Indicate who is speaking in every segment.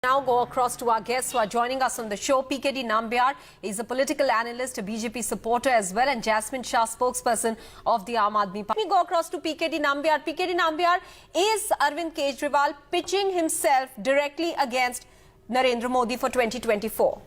Speaker 1: Now go across to our guests who are joining us on the show. PKD Nambiar is a political analyst, a BJP supporter as well, and Jasmine Shah, spokesperson of the Aam Aadmi Party. Let me go across to PKD Nambiar. PKD Nambiar, is Arvind Kejriwal pitching himself directly against Narendra Modi for 2024?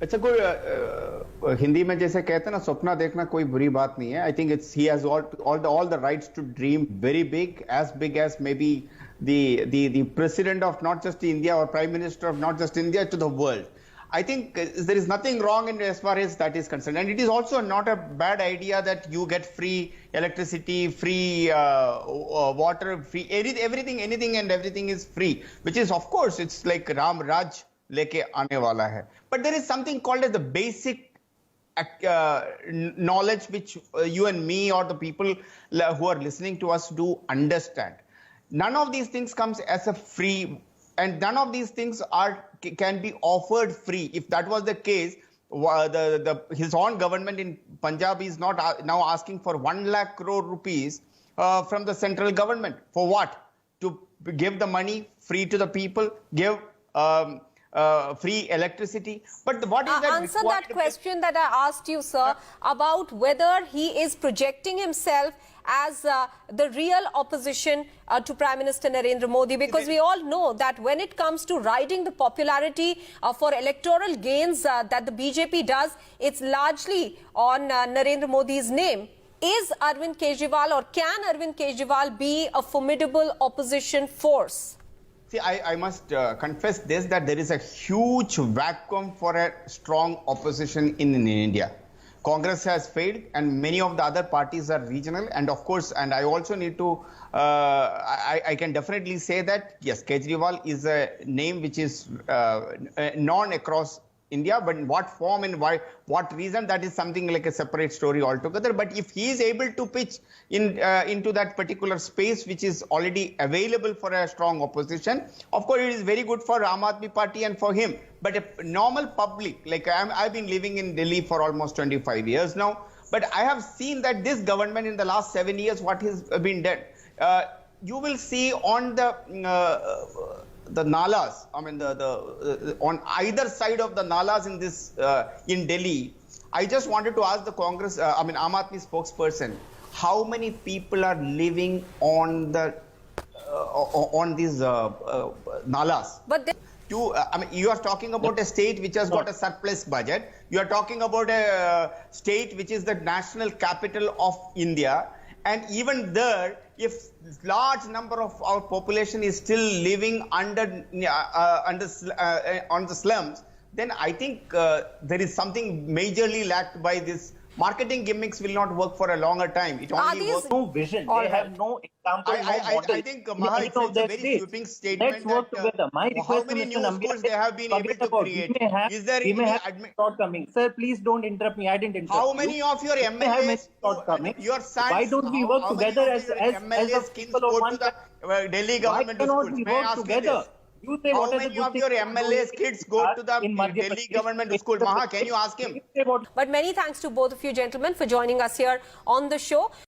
Speaker 2: अच्छा कोई हिंदी में जैसे कहते हैं ना सपना देखना कोई बुरी बात नहीं है. I think he has all the rights to dream very big as maybe the president of not just India or prime minister of not just India to the world. I think there is nothing wrong in as far as that is concerned, and it is also not a bad idea that you get free electricity, free water, free everything, anything and everything is free, which is of course it's like Ram Raj leke aane wala hai. But there is something called as the basic knowledge which you and me or the people who are listening to us do understand. None of these things comes as a free, and none of these things can be offered free. If that was the case, his own government in Punjab is not now asking for 1 lakh crore rupees from the central government. For what? To give the money free to the people, give free electricity. But what is that?
Speaker 1: Answer that question that I asked you, sir, about whether he is projecting himself as the real opposition to Prime Minister Narendra Modi, because we all know that when it comes to riding the popularity for electoral gains that the BJP does, it's largely on Narendra Modi's name. Is Arvind Kejriwal, or can Arvind Kejriwal be a formidable opposition force?
Speaker 2: See, I must confess this, that there is a huge vacuum for a strong opposition in India. Congress has failed and many of the other parties are regional, and of course, and I also need to, I can definitely say that, yes, Kejriwal is a name which is known across India, but in what form and why, what reason, that is something like a separate story altogether. But if he is able to pitch into that particular space which is already available for a strong opposition, of course it is very good for Aam Aadmi Party and for him. But a normal public, like I've been living in Delhi for almost 25 years now, but I have seen that this government in the last 7 years, what has been done, you will see on the nalas, I mean on either side of the nalas in this in Delhi. I just wanted to ask the Congress, Aam Aadmi spokesperson, how many people are living on the on these nalas?
Speaker 1: But
Speaker 2: you are talking about a state which has got a surplus budget. You are talking about a state which is the national capital of India. And even there, if large number of our population is still living on the slums, then I think there is something majorly lacked by this. Marketing gimmicks will not work for a longer time. It only works.
Speaker 3: No vision. They have no example, no model.
Speaker 2: I think Maha, it's a very sweeping statement.
Speaker 3: Let's work together. My request,
Speaker 2: how many new schools they have been able to create? Is there any
Speaker 3: shortcomings? Sir, please don't interrupt me. I didn't interrupt
Speaker 2: How many of your MLAs, your sons,
Speaker 3: why don't we work together as
Speaker 2: MLAs kids go to the Delhi government schools?
Speaker 3: Why cannot we work together? You say
Speaker 2: how many of your MLAs kids go to the Delhi government school? Maha, can you ask him?
Speaker 1: But many thanks to both of you gentlemen for joining us here on the show.